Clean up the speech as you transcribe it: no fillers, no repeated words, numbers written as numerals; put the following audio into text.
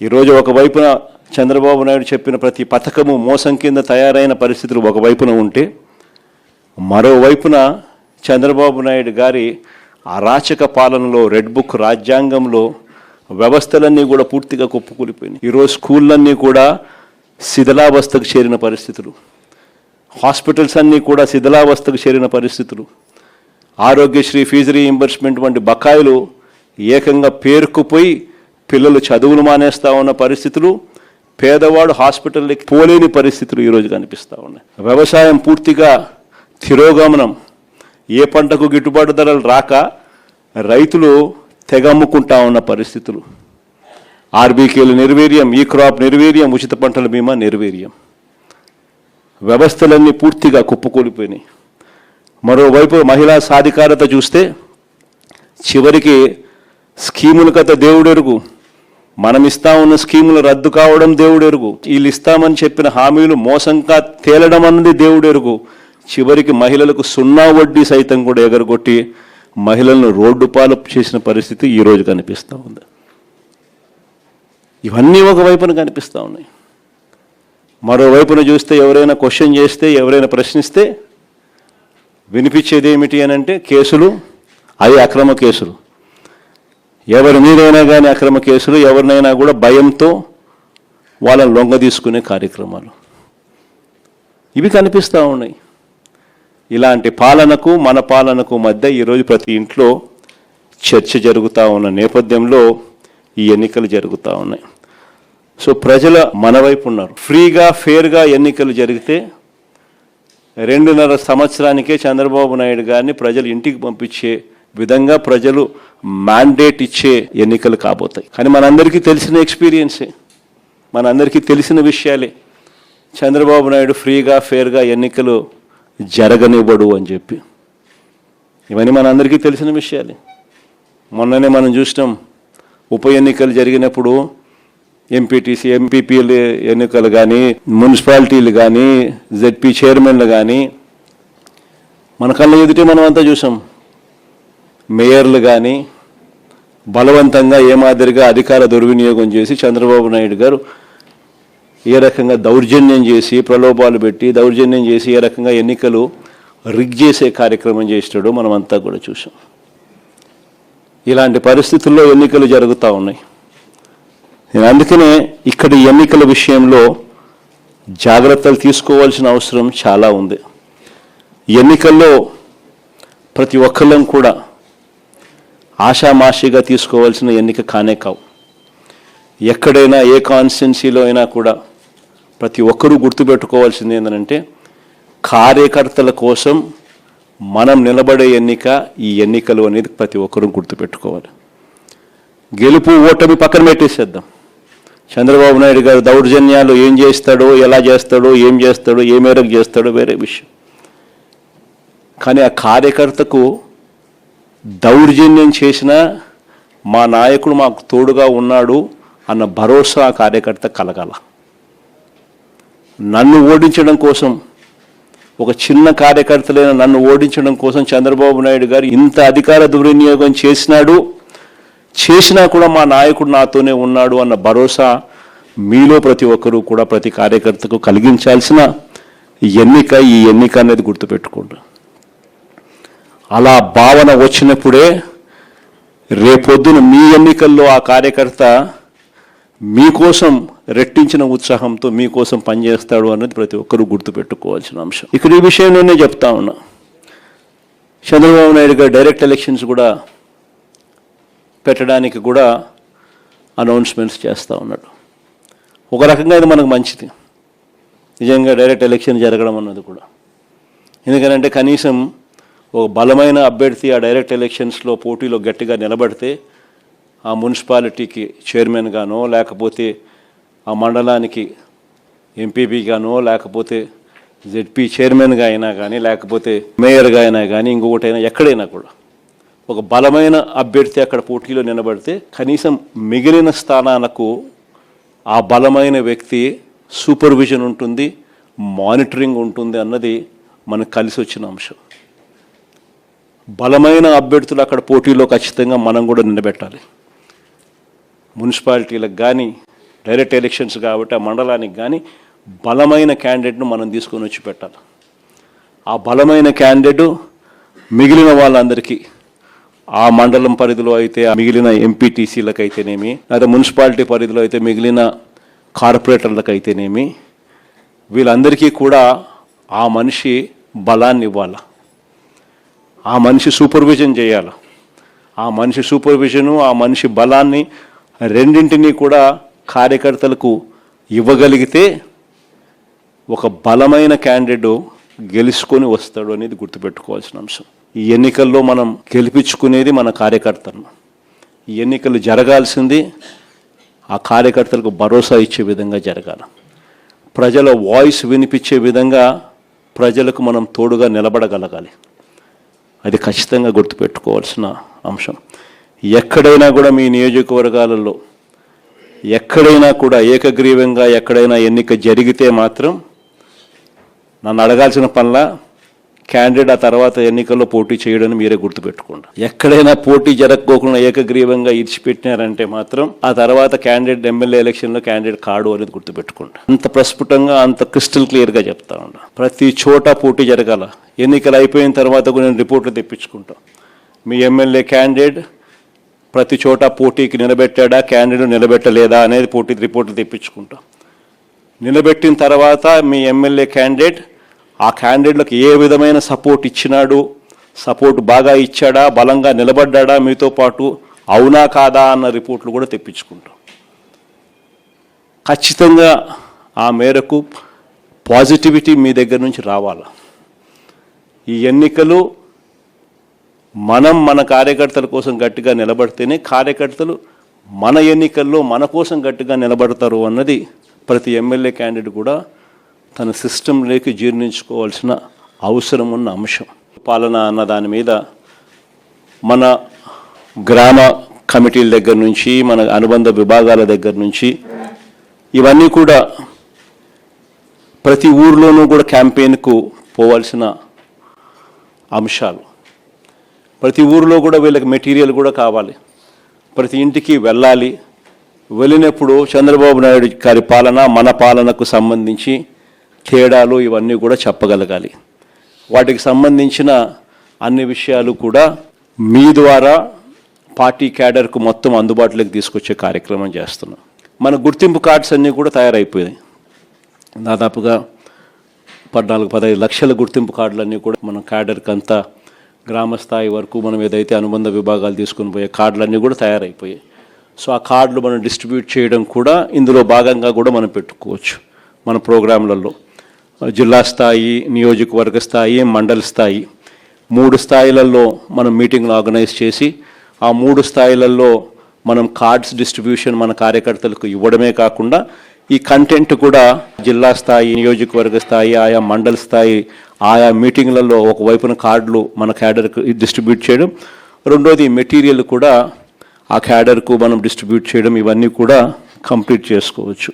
ఈరోజు ఒకవైపున చంద్రబాబు నాయుడు చెప్పిన ప్రతి పథకము మోసం కింద తయారైన పరిస్థితులు ఒకవైపున ఉంటే, మరోవైపున చంద్రబాబు నాయుడు గారి అరాచక పాలనలో, రెడ్ బుక్ రాజ్యాంగంలో వ్యవస్థలన్నీ కూడా పూర్తిగా కుప్పకూలిపోయినాయి. ఈరోజు స్కూళ్ళన్నీ కూడా శిథిలావస్థకు చేరిన పరిస్థితులు, హాస్పిటల్స్ అన్నీ కూడా శిథిలావస్థకు చేరిన పరిస్థితులు, ఆరోగ్యశ్రీ ఫీజు రీయింబర్స్మెంట్ వంటి బకాయిలు ఏకంగా పేరుకుపోయి పిల్లలు చదువులు మానేస్తూ ఉన్న పరిస్థితులు, పేదవాడు హాస్పిటల్కి పోలేని పరిస్థితులు ఈరోజు కనిపిస్తూ ఉన్నాయి. వ్యవసాయం పూర్తిగా తిరోగమనం, ఏ పంటకు గిట్టుబాటు ధరలు రాక రైతులు తెగమ్ముకుంటా ఉన్న పరిస్థితులు, ఆర్బీకేలు నిర్వీర్యం, ఈ క్రాప్ నిర్వీర్యం, ఉచిత పంటల బీమా నిర్వీర్యం, వ్యవస్థలన్నీ పూర్తిగా కుప్పకూలిపోయినాయి. మరోవైపు మహిళా సాధికారత చూస్తే చివరికి స్కీముల కథ దేవుడెరుగు, మనం ఇస్తా ఉన్న స్కీములు రద్దు కావడం దేవుడెరుగు, వీళ్ళు ఇస్తామని చెప్పిన హామీలు మోసంగా తేలడం అన్నది దేవుడెరుగు, చివరికి మహిళలకు సున్నా వడ్డీ సైతం కూడా ఎగరగొట్టి మహిళలను రోడ్డు పాలు చేసిన పరిస్థితి ఈరోజు కనిపిస్తూ ఉంది. ఇవన్నీ ఒకవైపున కనిపిస్తూ ఉన్నాయి. మరోవైపున చూస్తే ఎవరైనా క్వశ్చన్ చేస్తే, ఎవరైనా ప్రశ్నిస్తే వినిపించేది ఏమిటి అని అంటే కేసులు, అవి అక్రమ కేసులు. ఎవరి మీదైనా కానీ అక్రమ కేసులు, ఎవరినైనా కూడా భయంతో వాళ్ళని లొంగ తీసుకునే కార్యక్రమాలు ఇవి కనిపిస్తూ ఉన్నాయి. ఇలాంటి పాలనకు మన పాలనకు మధ్య ఈరోజు ప్రతి ఇంట్లో చర్చ జరుగుతూ ఉన్న నేపథ్యంలో ఈ ఎన్నికలు జరుగుతూ ఉన్నాయి. సో ప్రజల మన వైపు ఉన్నారు. ఫ్రీగా ఫేర్గా ఎన్నికలు జరిగితే 2.5 సంవత్సరానికే చంద్రబాబు నాయుడు గారిని ప్రజలు ఇంటికి పంపించే విధంగా ప్రజలు మ్యాండేట్ ఇచ్చే ఎన్నికలు కాబోతాయి. కానీ మనందరికీ తెలిసిన ఎక్స్పీరియన్సే, మనందరికీ తెలిసిన విషయాలే. చంద్రబాబు నాయుడు ఫ్రీగా ఫేర్గా ఎన్నికలు జరగనివ్వడు అని చెప్పి, ఇవన్నీ మనందరికీ తెలిసిన విషయాలే. మొన్ననే మనం చూసినాం, ఉప ఎన్నికలు జరిగినప్పుడు ఎంపీటీసీ, ఎంపీపీలు ఎన్నికలు కానీ, మున్సిపాలిటీలు కానీ, జెడ్పీ చైర్మన్లు కానీ మన కళ్ళ ఎదుటే మనం అంతా చూసాం. మేయర్లు కానీ బలవంతంగా ఏ మాదిరిగా అధికార దుర్వినియోగం చేసి చంద్రబాబు నాయుడు గారు ఏ రకంగా దౌర్జన్యం చేసి, ప్రలోభాలు పెట్టి దౌర్జన్యం చేసి ఏ రకంగా ఎన్నికలు రిగ్ చేసే కార్యక్రమం చేసినాడో మనం అంతా కూడా చూసాం. ఇలాంటి పరిస్థితుల్లో ఎన్నికలు జరుగుతూ ఉన్నాయి. నేను అందుకనే ఇక్కడ ఎన్నికల విషయంలో జాగ్రత్తలు తీసుకోవాల్సిన అవసరం చాలా ఉంది. ఎన్నికల్లో ప్రతి ఒక్కళ్ళం కూడా ఆషామాషిగా తీసుకోవాల్సిన ఎన్నిక కానే కావు. ఎక్కడైనా ఏ కాన్స్టిట్యున్సీలో అయినా కూడా ప్రతి ఒక్కరూ గుర్తుపెట్టుకోవాల్సింది ఏంటంటే, కార్యకర్తల కోసం మనం నిలబడే ఎన్నిక ఈ ఎన్నికలు అనేది ప్రతి ఒక్కరూ గుర్తుపెట్టుకోవాలి. గెలుపు ఓటమి పక్కన పెట్టేసేద్దాం. చంద్రబాబు నాయుడు గారు దౌర్జన్యాలు ఏం చేస్తాడో, ఎలా చేస్తాడో, ఏం చేస్తాడో, ఏ మేరకు చేస్తాడో వేరే విషయం. కానీ ఆ కార్యకర్తకు దౌర్జన్యం చేసిన మా నాయకుడు మాకు తోడుగా ఉన్నాడు అన్న భరోసా ఆ కార్యకర్త కలగాల. నన్ను ఓడించడం కోసం, ఒక చిన్న కార్యకర్తలైన నన్ను ఓడించడం కోసం చంద్రబాబు నాయుడు గారు ఇంత అధికార దుర్వినియోగం చేసినా కూడా మా నాయకుడు నాతోనే ఉన్నాడు అన్న భరోసా మీలో ప్రతి ఒక్కరూ కూడా, ప్రతి కార్యకర్తకు కలిగించాల్సిన ఎన్నిక ఈ ఎన్నిక అనేది గుర్తుపెట్టుకోండి. అలా భావన వచ్చినప్పుడే రేపొద్దున మీ ఎన్నికల్లో ఆ కార్యకర్త మీకోసం రెట్టించిన ఉత్సాహంతో మీకోసం పనిచేస్తాడు అన్నది ప్రతి ఒక్కరూ గుర్తుపెట్టుకోవాల్సిన అంశం. ఇక్కడ ఈ విషయం నేనే చెప్తా ఉన్నా. చంద్రబాబు నాయుడు గారు డైరెక్ట్ ఎలక్షన్స్ కూడా పెట్టడానికి కూడా అనౌన్స్మెంట్స్ చేస్తూ ఉన్నాడు. ఒక రకంగా ఇది మనకు మంచిది, నిజంగా డైరెక్ట్ ఎలక్షన్ జరగడం అన్నది కూడా. ఎందుకంటే కనీసం ఒక బలమైన అభ్యర్థి ఆ డైరెక్ట్ ఎలక్షన్స్లో పోటీలో గట్టిగా నిలబడితే ఆ మున్సిపాలిటీకి చైర్మన్ గానో, లేకపోతే ఆ మండలానికి ఎంపీపీగానో, లేకపోతే జెడ్పీ చైర్మన్గా అయినా కానీ, లేకపోతే మేయర్గా అయినా కానీ, ఇంకొకటైనా ఎక్కడైనా కూడా ఒక బలమైన అభ్యర్థి అక్కడ పోటీలో నిలబడితే కనీసం మిగిలిన స్థానాలకు ఆ బలమైన వ్యక్తి సూపర్విజన్ ఉంటుంది, మానిటరింగ్ ఉంటుంది అన్నది మనకు కలిసి వచ్చిన అంశం. బలమైన అభ్యర్థులు అక్కడ పోటీలో ఖచ్చితంగా మనం కూడా నిలబెట్టాలి. మున్సిపాలిటీలకు కానీ, డైరెక్ట్ ఎలక్షన్స్ కాబట్టి ఆ మండలానికి కానీ బలమైన క్యాండిడేట్ను మనం తీసుకొని వచ్చి పెట్టాలి. ఆ బలమైన క్యాండిడేట్ మిగిలిన వాళ్ళందరికీ ఆ మండలం పరిధిలో అయితే మిగిలిన ఎంపీటీసీలకు అయితేనేమి, లేదా మున్సిపాలిటీ పరిధిలో అయితే మిగిలిన కార్పొరేటర్లకు అయితేనేమి, వీళ్ళందరికీ కూడా ఆ మనిషి బలాన్ని ఇవ్వాలి. ఆ మనిషి సూపర్విజన్ చేయాలి. ఆ మనిషి సూపర్విజను, ఆ మనిషి బలాన్ని రెండింటినీ కూడా కార్యకర్తలకు ఇవ్వగలిగితే ఒక బలమైన క్యాండిడేట్ గెలుచుకొని వస్తాడు అనేది గుర్తుపెట్టుకోవాల్సిన అంశం. ఈ ఎన్నికల్లో మనం గెలిపించుకునేది మన కార్యకర్తలను. ఈ ఎన్నికలు జరగాల్సింది ఆ కార్యకర్తలకు భరోసా ఇచ్చే విధంగా జరగాలి. ప్రజల వాయిస్ వినిపించే విధంగా ప్రజలకు మనం తోడుగా నిలబడగలగాలి. అది ఖచ్చితంగా గుర్తుపెట్టుకోవాల్సిన అంశం. ఎక్కడైనా కూడా మీ నియోజకవర్గాలలో ఎక్కడైనా కూడా ఏకగ్రీవంగా ఎక్కడైనా ఎన్నిక జరిగితే మాత్రం నన్ను అడగాల్సిన పనుల క్యాండిడేట్ ఆ తర్వాత ఎన్నికల్లో పోటీ చేయడానికి మీరే గుర్తుపెట్టుకోండి. ఎక్కడైనా పోటీ జరగకోకుండా ఏకగ్రీవంగా ఇడిచిపెట్టినారంటే మాత్రం ఆ తర్వాత క్యాండిడేట్ ఎమ్మెల్యే ఎలక్షన్లో క్యాండిడేట్ కాడు అనేది గుర్తుపెట్టుకోండి. అంత ప్రస్ఫుటంగా అంత క్రిస్టల్ క్లియర్గా చెప్తా ఉన్నా. ప్రతి చోట పోటీ జరగాల. ఎన్నికలు అయిపోయిన తర్వాత కూడా నేను రిపోర్ట్లు తెప్పించుకుంటాం. మీ ఎమ్మెల్యే క్యాండిడేట్ ప్రతి చోట పోటీకి నిలబెట్టాడా, క్యాండిడేట్ నిలబెట్టలేదా అనేది పోటీ రిపోర్ట్లు తెప్పించుకుంటాం. నిలబెట్టిన తర్వాత మీ ఎమ్మెల్యే క్యాండిడేట్ ఆ క్యాండిడేట్లకు ఏ విధమైన సపోర్ట్ ఇచ్చినాడు, సపోర్ట్ బాగా ఇచ్చాడా, బలంగా నిలబడ్డా మీతో పాటు, అవునా కాదా అన్న రిపోర్ట్లు కూడా తెప్పించుకుంటాం. ఖచ్చితంగా ఆ మేరకు పాజిటివిటీ మీ దగ్గర నుంచి రావాలి. ఈ ఎన్నికలు మనం మన కార్యకర్తల కోసం గట్టిగా నిలబడితేనే కార్యకర్తలు మన ఎన్నికల్లో మన కోసం గట్టిగా నిలబడతారు అన్నది ప్రతి ఎమ్మెల్యే క్యాండిడేట్ కూడా తన సిస్టంలోకి జీర్ణించుకోవాల్సిన అవసరం ఉన్న అంశం. పాలన అన్న దాని మీద మన గ్రామ కమిటీల దగ్గర నుంచి, మన అనుబంధ విభాగాల దగ్గర నుంచి ఇవన్నీ కూడా ప్రతి ఊర్లోనూ కూడా క్యాంపెయిన్కు పోవాల్సిన అంశాలు. ప్రతి ఊరిలో కూడా వీళ్ళకి మెటీరియల్ కూడా కావాలి. ప్రతి ఇంటికి వెళ్ళాలి. వెళ్ళినప్పుడు చంద్రబాబు నాయుడు గారి పాలన మన పాలనకు సంబంధించి తేడాలు ఇవన్నీ కూడా చెప్పగలగాలి. వాటికి సంబంధించిన అన్ని విషయాలు కూడా మీ ద్వారా పార్టీ క్యాడర్కు మొత్తం అందుబాటులోకి తీసుకొచ్చే కార్యక్రమం చేస్తున్నాం. మన గుర్తింపు కార్డ్స్ అన్నీ కూడా తయారైపోయాయి. దాదాపుగా 14-15 లక్షల గుర్తింపు కార్డులన్నీ కూడా మన క్యాడర్కి అంతా గ్రామ స్థాయి వరకు మనం ఏదైతే అనుబంధ విభాగాలు తీసుకుని పోయే కార్డులన్నీ కూడా తయారైపోయాయి. సో ఆ కార్డులు మనం డిస్ట్రిబ్యూట్ చేయడం కూడా ఇందులో భాగంగా కూడా మనం పెట్టుకోవచ్చు. మన ప్రోగ్రాంలలో జిల్లా స్థాయి, నియోజకవర్గ స్థాయి, మండల స్థాయి 3 స్థాయిలలో మనం మీటింగ్లు ఆర్గనైజ్ చేసి ఆ 3 స్థాయిలలో మనం కార్డ్స్ డిస్ట్రిబ్యూషన్ మన కార్యకర్తలకు ఇవ్వడమే కాకుండా ఈ కంటెంట్ కూడా జిల్లా స్థాయి, నియోజకవర్గ స్థాయి, ఆయా మండల స్థాయి, ఆయా మీటింగ్లలో ఒకవైపున కార్డులు మన క్యాడర్కు డిస్ట్రిబ్యూట్ చేయడం, రెండోది మెటీరియల్ కూడా ఆ క్యాడర్కు మనం డిస్ట్రిబ్యూట్ చేయడం, ఇవన్నీ కూడా కంప్లీట్ చేసుకోవచ్చు.